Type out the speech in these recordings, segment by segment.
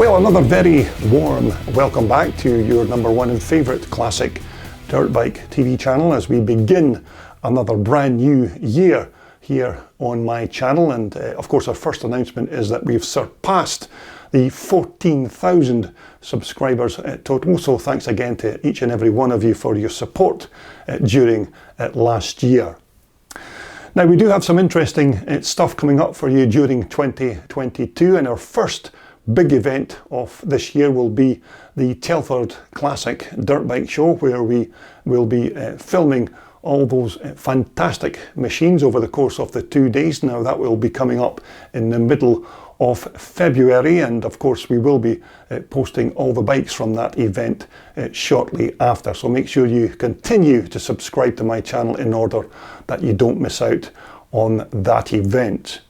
Well, another very warm welcome back to your number one and favourite classic dirt bike TV channel as we begin another brand new year here on my channel. And of course our first announcement is that we've surpassed the 14,000 subscribers total. So thanks again to each and every one of you for your support during last year. Now we do have some interesting stuff coming up for you during 2022, and our first big event of this year will be the Telford Classic Dirt Bike Show, where we will be filming all those fantastic machines over the course of the 2 days. Now that will be coming up in the middle of February, and of course we will be posting all the bikes from that event shortly after. So make sure you continue to subscribe to my channel in order that you don't miss out on that event.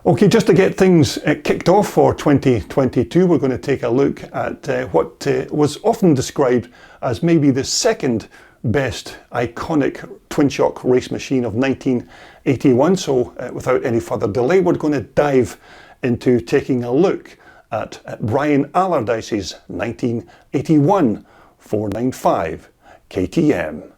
Okay, just to get things kicked off for 2022, we're going to take a look at what was often described as maybe the second best iconic twin shock race machine of 1981. So without any further delay, we're going to dive into taking a look at Brian Allardyce's 1981 495 KTM.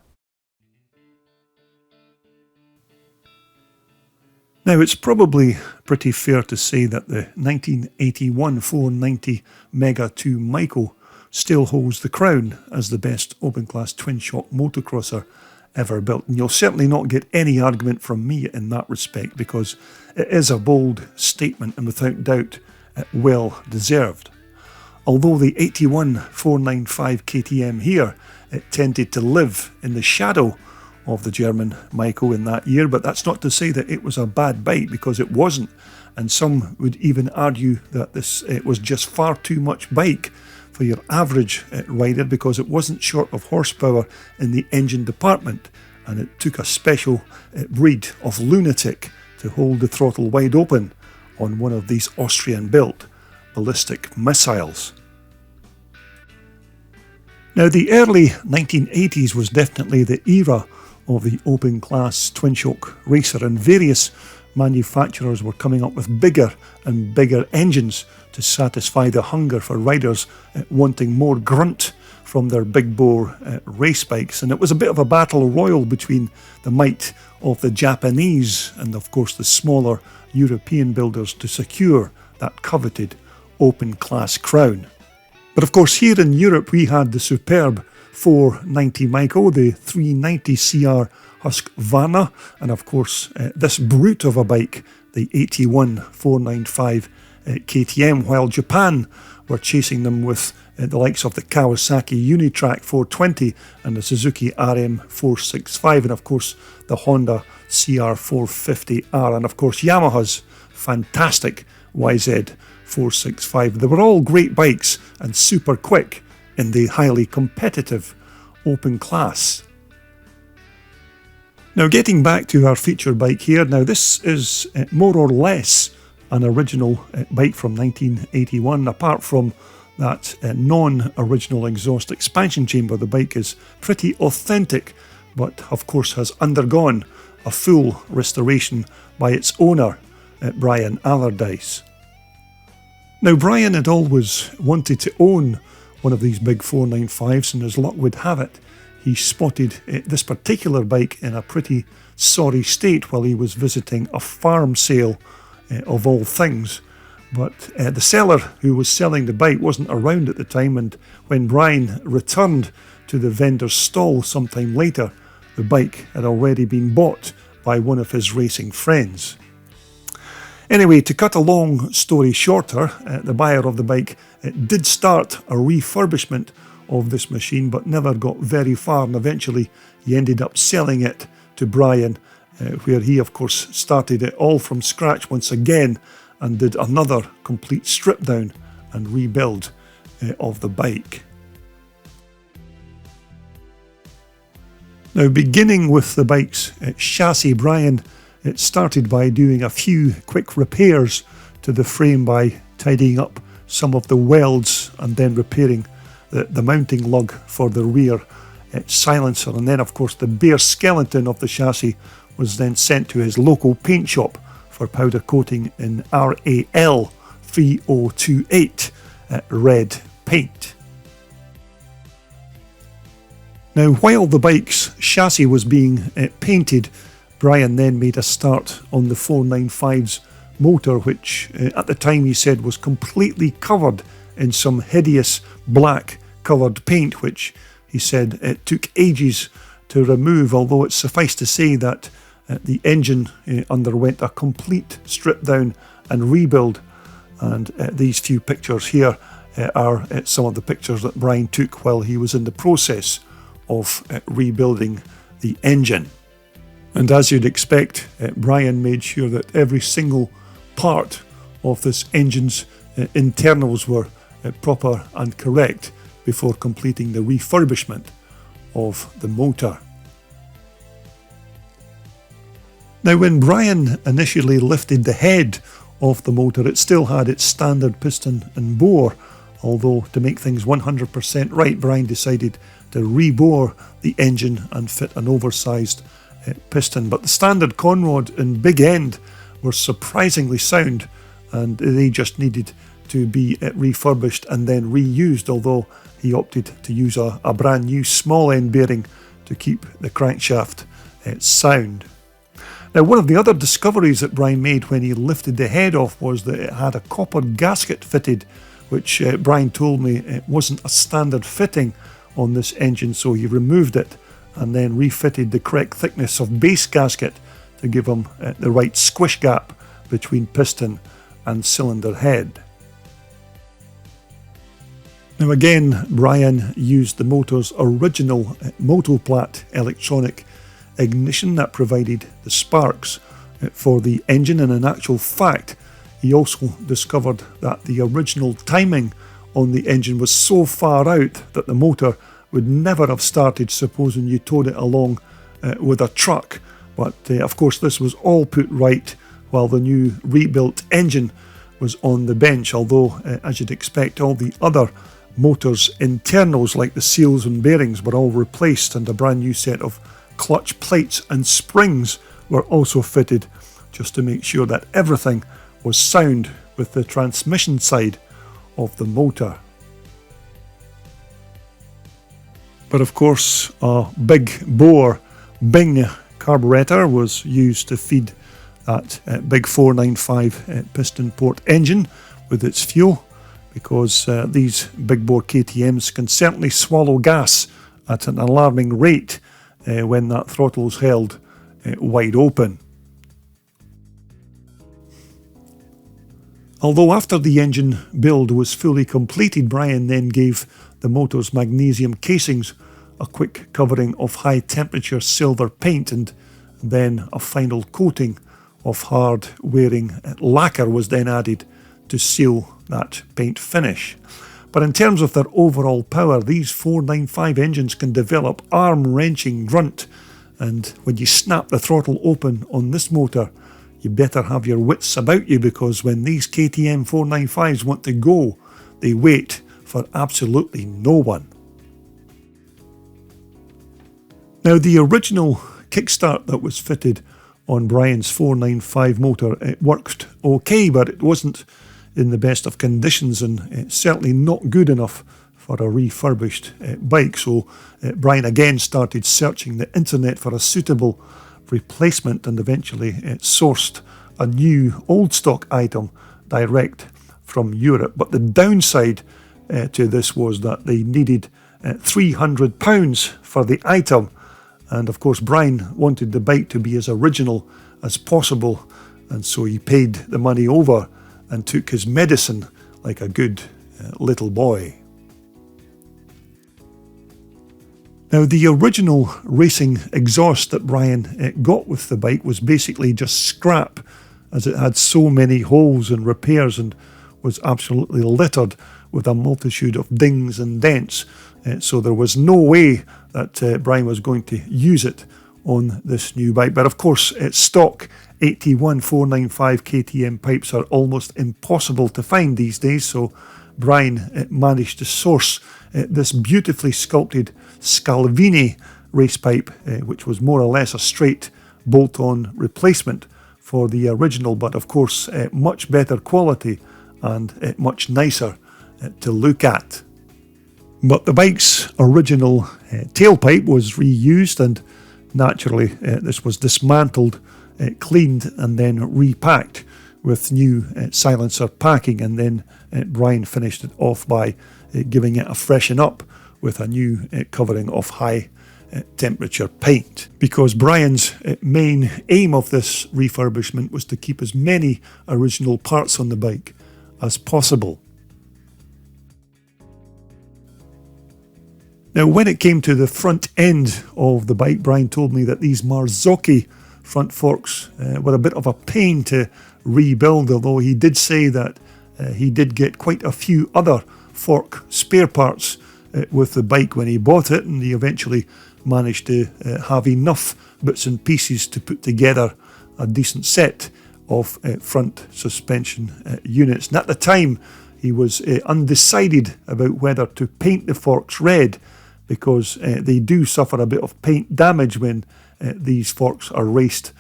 Now, it's probably pretty fair to say that the 1981 490 Mega 2 Maico still holds the crown as the best open class twin shock motocrosser ever built. And you'll certainly not get any argument from me in that respect, because it is a bold statement and without doubt well deserved. Although the 81 495 KTM here, it tended to live in the shadow of the German Maico in that year, but that's not to say that it was a bad bike, because it wasn't. And some would even argue that it was just far too much bike for your average rider, because it wasn't short of horsepower in the engine department, and it took a special breed of lunatic to hold the throttle wide open on one of these Austrian-built ballistic missiles. Now, the early 1980s was definitely the era of the open class twin shock racer, and various manufacturers were coming up with bigger and bigger engines to satisfy the hunger for riders wanting more grunt from their big bore race bikes. And it was a bit of a battle royal between the might of the Japanese and of course the smaller European builders to secure that coveted open class crown. But of course here in Europe we had the superb 490 Maico, the 390 CR Husqvarna, and of course this brute of a bike, the 81 495 KTM, while Japan were chasing them with the likes of the Kawasaki Unitrack 420 and the Suzuki RM 465, and of course the Honda CR 450R, and of course Yamaha's fantastic YZ 465. They were all great bikes and super quick in the highly competitive open class. Now, getting back to our feature bike here, now this is more or less an original bike from 1981. Apart from that non-original exhaust expansion chamber, the bike is pretty authentic, but of course has undergone a full restoration by its owner, Brian Allardyce. Now, Brian had always wanted to own one of these big 495s, and as luck would have it, he spotted this particular bike in a pretty sorry state while he was visiting a farm sale of all things. But the seller who was selling the bike wasn't around at the time, and when Brian returned to the vendor's stall sometime later, the bike had already been bought by one of his racing friends. Anyway, to cut a long story shorter, the buyer of the bike did start a refurbishment of this machine, but never got very far, and eventually he ended up selling it to Brian, where he of course started it all from scratch once again and did another complete strip down and rebuild of the bike. Now, beginning with the bike's chassis, Brian started by doing a few quick repairs to the frame by tidying up some of the welds and then repairing the mounting lug for the rear silencer. And then of course the bare skeleton of the chassis was then sent to his local paint shop for powder coating in RAL 3028 red paint. Now, while the bike's chassis was being painted, Brian then made a start on the 495's motor, which at the time he said was completely covered in some hideous black coloured paint, which he said it took ages to remove, although it's suffice to say that the engine underwent a complete strip down and rebuild. And these few pictures here are some of the pictures that Brian took while he was in the process of rebuilding the engine. And as you'd expect, Brian made sure that every single part of this engine's internals were proper and correct before completing the refurbishment of the motor. Now, when Brian initially lifted the head of the motor, it still had its standard piston and bore, although to make things 100% right, Brian decided to rebore the engine and fit an oversized piston. But the standard conrod and big end were surprisingly sound, and they just needed to be refurbished and then reused, although he opted to use a brand new small end bearing to keep the crankshaft sound. Now, one of the other discoveries that Brian made when he lifted the head off was that it had a copper gasket fitted, which Brian told me it wasn't a standard fitting on this engine, so he removed it and then refitted the correct thickness of base gasket to give him the right squish gap between piston and cylinder head. Now again, Brian used the motor's original Motoplat electronic ignition that provided the sparks for the engine, and in actual fact he also discovered that the original timing on the engine was so far out that the motor would never have started supposing you towed it along with a truck. But of course this was all put right while the new rebuilt engine was on the bench, although as you'd expect, all the other motor's internals like the seals and bearings were all replaced, and a brand new set of clutch plates and springs were also fitted, just to make sure that everything was sound with the transmission side of the motor. But of course a big bore Bing carburetor was used to feed that big 495 piston port engine with its fuel, because these big bore KTMs can certainly swallow gas at an alarming rate when that throttle is held wide open. Although after the engine build was fully completed, Brian then gave the motor's magnesium casings a quick covering of high temperature silver paint, and then a final coating of hard wearing lacquer was then added to seal that paint finish. But in terms of their overall power, these 495 engines can develop arm-wrenching grunt, and when you snap the throttle open on this motor, you better have your wits about you, because when these KTM 495s want to go, they wait for absolutely no one. Now, the original kickstart that was fitted on Brian's 495 motor, it worked okay, but it wasn't in the best of conditions, and it's certainly not good enough for a refurbished bike. So Brian again started searching the internet for a suitable replacement, and eventually sourced a new old stock item direct from Europe. But the downside to this was that they needed £300 for the item, and of course Brian wanted the bike to be as original as possible, and so he paid the money over and took his medicine like a good little boy. Now, the original racing exhaust that Brian got with the bike was basically just scrap, as it had so many holes and repairs and was absolutely littered with a multitude of dings and dents. So there was no way that Brian was going to use it on this new bike. But of course, stock 81 495 KTM pipes are almost impossible to find these days, so Brian managed to source this beautifully sculpted Scalvini race pipe, which was more or less a straight bolt-on replacement for the original, but of course much better quality and much nicer to look at. But the bike's original tailpipe was reused, and naturally this was dismantled, cleaned and then repacked with new silencer packing, and then Brian finished it off by giving it a freshen up with a new covering of high temperature paint, because Brian's main aim of this refurbishment was to keep as many original parts on the bike as possible. Now, when it came to the front end of the bike, Brian told me that these Marzocchi front forks were a bit of a pain to rebuild, although he did say that he did get quite a few other fork spare parts with the bike when he bought it, and he eventually managed to have enough bits and pieces to put together a decent set of front suspension units. And at the time, he was undecided about whether to paint the forks red, because they do suffer a bit of paint damage when these forks are raced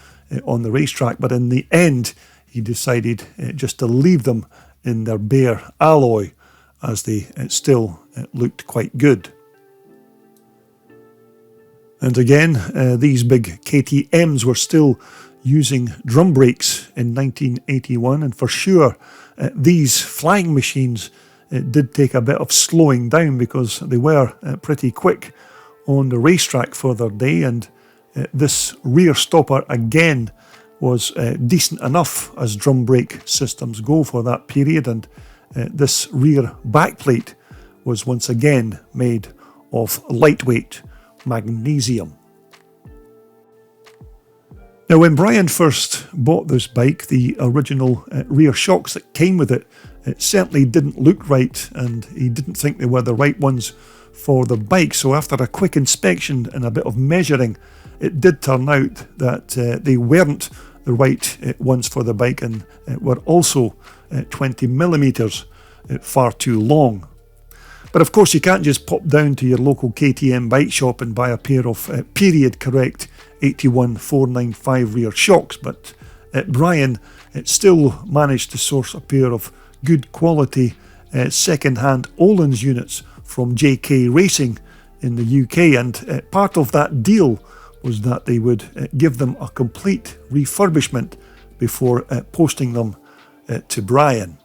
on the racetrack. But in the end, he decided just to leave them in their bare alloy, as they still looked quite good. And again, these big KTMs were still using drum brakes in 1981, and for sure these flying machines did take a bit of slowing down, because they were pretty quick on the racetrack for their day, and this rear stopper again was decent enough as drum brake systems go for that period, and this rear backplate was once again made of lightweight magnesium. Now, when Brian first bought this bike, the original rear shocks that came with it certainly didn't look right, and he didn't think they were the right ones for the bike. So after a quick inspection and a bit of measuring, it did turn out that they weren't the right ones for the bike, and were also 20 millimeters far too long. But of course, you can't just pop down to your local KTM bike shop and buy a pair of period correct 81495 rear shocks, but Brian still managed to source a pair of good quality second-hand Öhlins units from JK Racing in the UK, and part of that deal was that they would give them a complete refurbishment before posting them to Brian.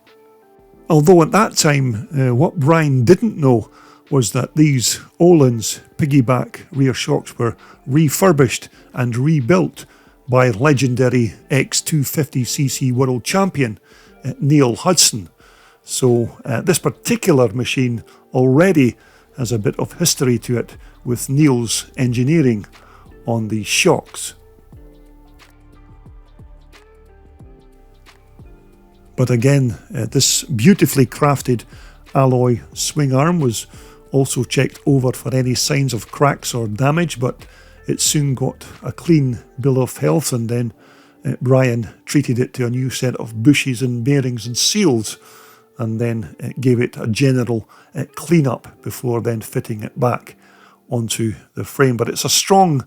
Although at that time, what Brian didn't know was that these Öhlins piggyback rear shocks were refurbished and rebuilt by legendary X250cc world champion Neil Hudson. So this particular machine already has a bit of history to it with Neil's engineering on these shocks. But again, this beautifully crafted alloy swing arm was also checked over for any signs of cracks or damage, but it soon got a clean bill of health, and then Brian treated it to a new set of bushings and bearings and seals, and then gave it a general clean-up before then fitting it back onto the frame. But it's a strong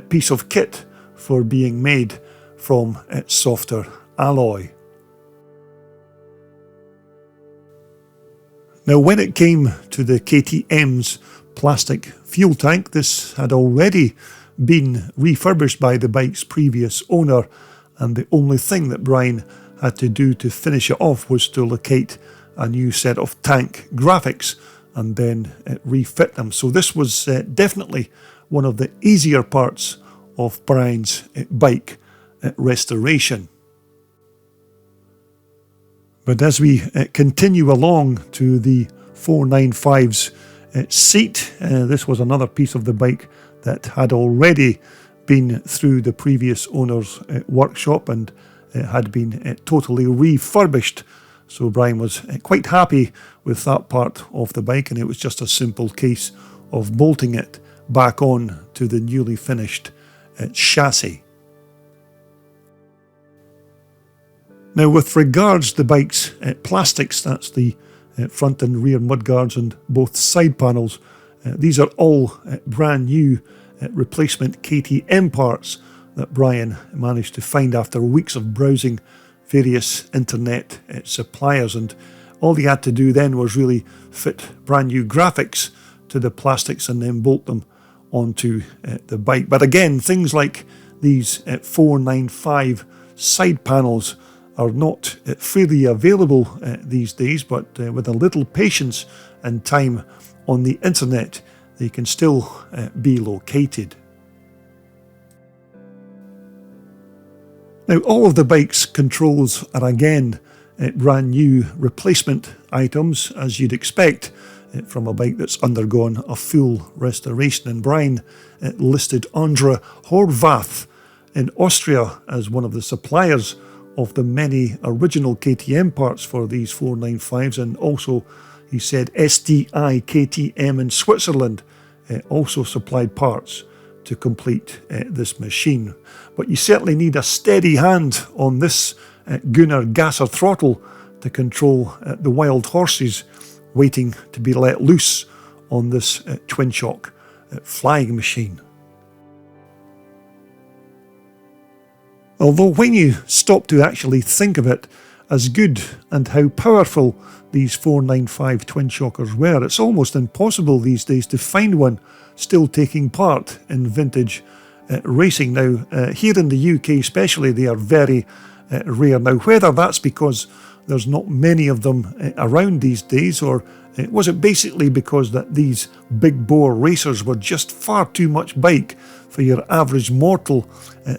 piece of kit for being made from softer alloy. Now, when it came to the KTM's plastic fuel tank, this had already been refurbished by the bike's previous owner, and the only thing that Brian had to do to finish it off was to locate a new set of tank graphics and then refit them. So this was definitely one of the easier parts of Brian's bike restoration. But as we continue along to the 495's seat, this was another piece of the bike that had already been through the previous owner's workshop and had been totally refurbished. So Brian was quite happy with that part of the bike, and it was just a simple case of bolting it back on to the newly finished chassis. Now, with regards to the bike's plastics, that's the front and rear mudguards and both side panels, these are all brand new replacement KTM parts that Brian managed to find after weeks of browsing various internet suppliers. And All he had to do then was really fit brand new graphics to the plastics and then bolt them onto the bike. But again, things like these 495 side panels are not freely available these days, but with a little patience and time on the internet, they can still be located. Now, all of the bike's controls are again brand new replacement items, as you'd expect from a bike that's undergone a full restoration. And Brian listed Andra Horvath in Austria as one of the suppliers of the many original KTM parts for these 495s, and also he said SDI KTM in Switzerland also supplied parts to complete this machine. But you certainly need a steady hand on this Gunnar Gasser throttle to control the wild horses waiting to be let loose on this twin-shock flying machine. Although when you stop to actually think of it, as good and how powerful these 495 twin-shockers were, it's almost impossible these days to find one still taking part in vintage racing. Now, here in the UK especially, they are very rare. Now, whether that's because there's not many of them around these days, or was it basically because that these big bore racers were just far too much bike for your average mortal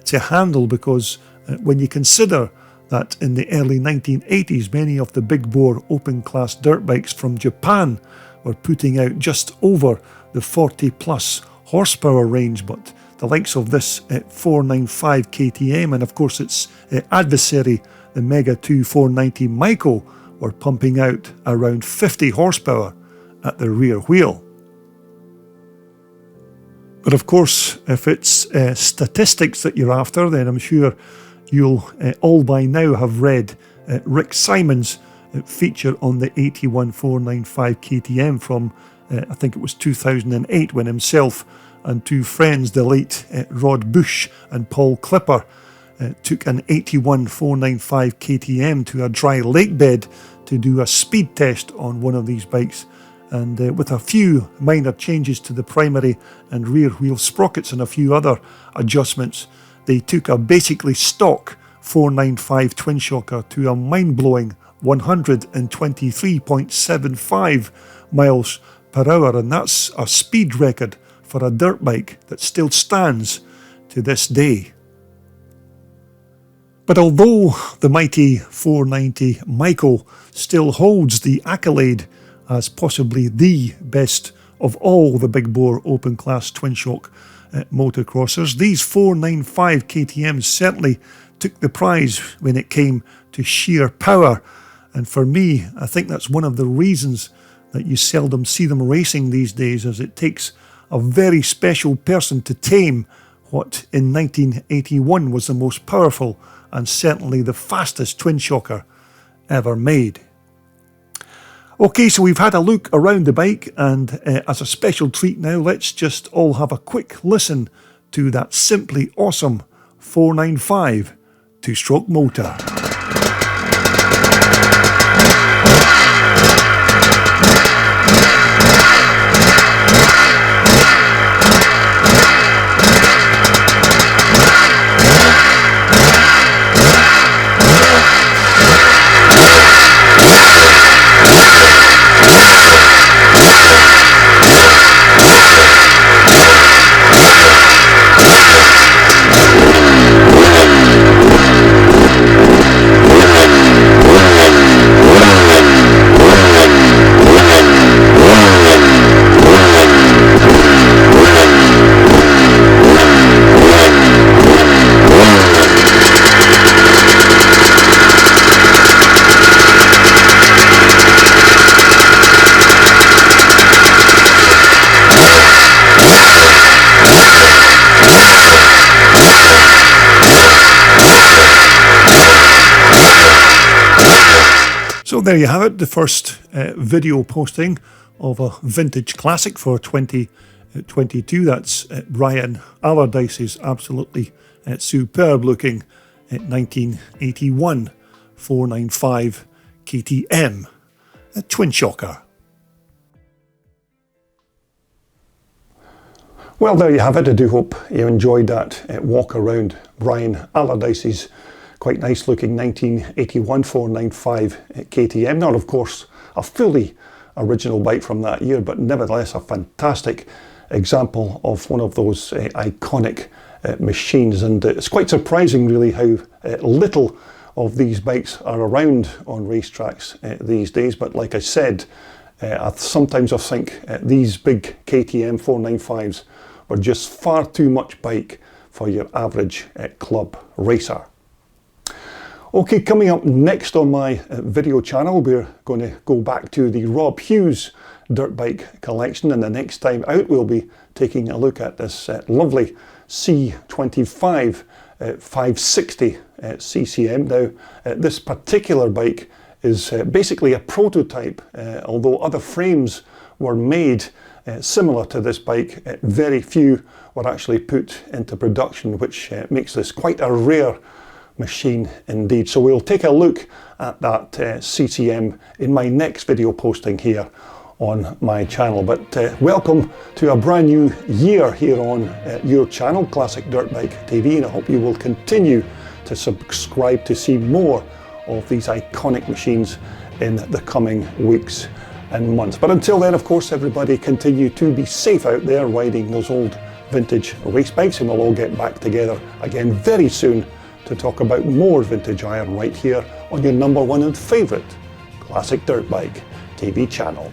to handle? Because when you consider that in the early 1980s, many of the big bore open class dirt bikes from Japan were putting out just over the 40 plus horsepower range, but the likes of this 495 KTM and of course its adversary, the Mega 2 490 Maico, were pumping out around 50 horsepower at the rear wheel. But of course, if it's statistics that you're after, then I'm sure you'll all by now have read Rick Simon's feature on the 81 495 KTM from I think it was 2008, when himself and two friends, the late Rod Bush and Paul Clipper, took an 81 495 KTM to a dry lake bed to do a speed test on one of these bikes. And with a few minor changes to the primary and rear wheel sprockets and a few other adjustments, they took a basically stock 495 twin-shocker to a mind-blowing 123.75 miles per hour, and that's a speed record for a dirt bike that still stands to this day. But although the mighty 490 Maico still holds the accolade as possibly the best of all the big bore open class twin shock motocrossers, these 495 KTMs certainly took the prize when it came to sheer power. And for me, I think that's one of the reasons that you seldom see them racing these days, as it takes a very special person to tame what in 1981 was the most powerful and certainly the fastest twin shocker ever made. Okay, so we've had a look around the bike, and as a special treat now, let's just all have a quick listen to that simply awesome 495 two-stroke motor. So there you have it, the first video posting of a vintage classic for 2022. That's Brian Allardyce's absolutely superb looking 1981 495 KTM. Twinshocker. Well, there you have it. I do hope you enjoyed that walk around Brian Allardyce's quite nice looking 1981 495 KTM. Not, of course, a fully original bike from that year, but nevertheless a fantastic example of one of those iconic machines. And it's quite surprising really how little of these bikes are around on racetracks these days. But like I said, sometimes I think these big KTM 495s were just far too much bike for your average club racer. Okay, coming up next on my video channel, we're going to go back to the Rob Hughes dirt bike collection, and the next time out we'll be taking a look at this lovely C25 560 CCM. Now, this particular bike is basically a prototype, although other frames were made similar to this bike. Very few were actually put into production, which makes this quite a rare machine indeed. So we'll take a look at that CCM in my next video posting here on my channel. But welcome to a brand new year here on your channel, Classic Dirt Bike TV, and I hope you will continue to subscribe to see more of these iconic machines in the coming weeks and months. But until then, of course, everybody continue to be safe out there riding those old vintage race bikes, and we'll all get back together again very soon to talk about more vintage iron right here on your #1 and favourite Classic Dirt Bike TV channel.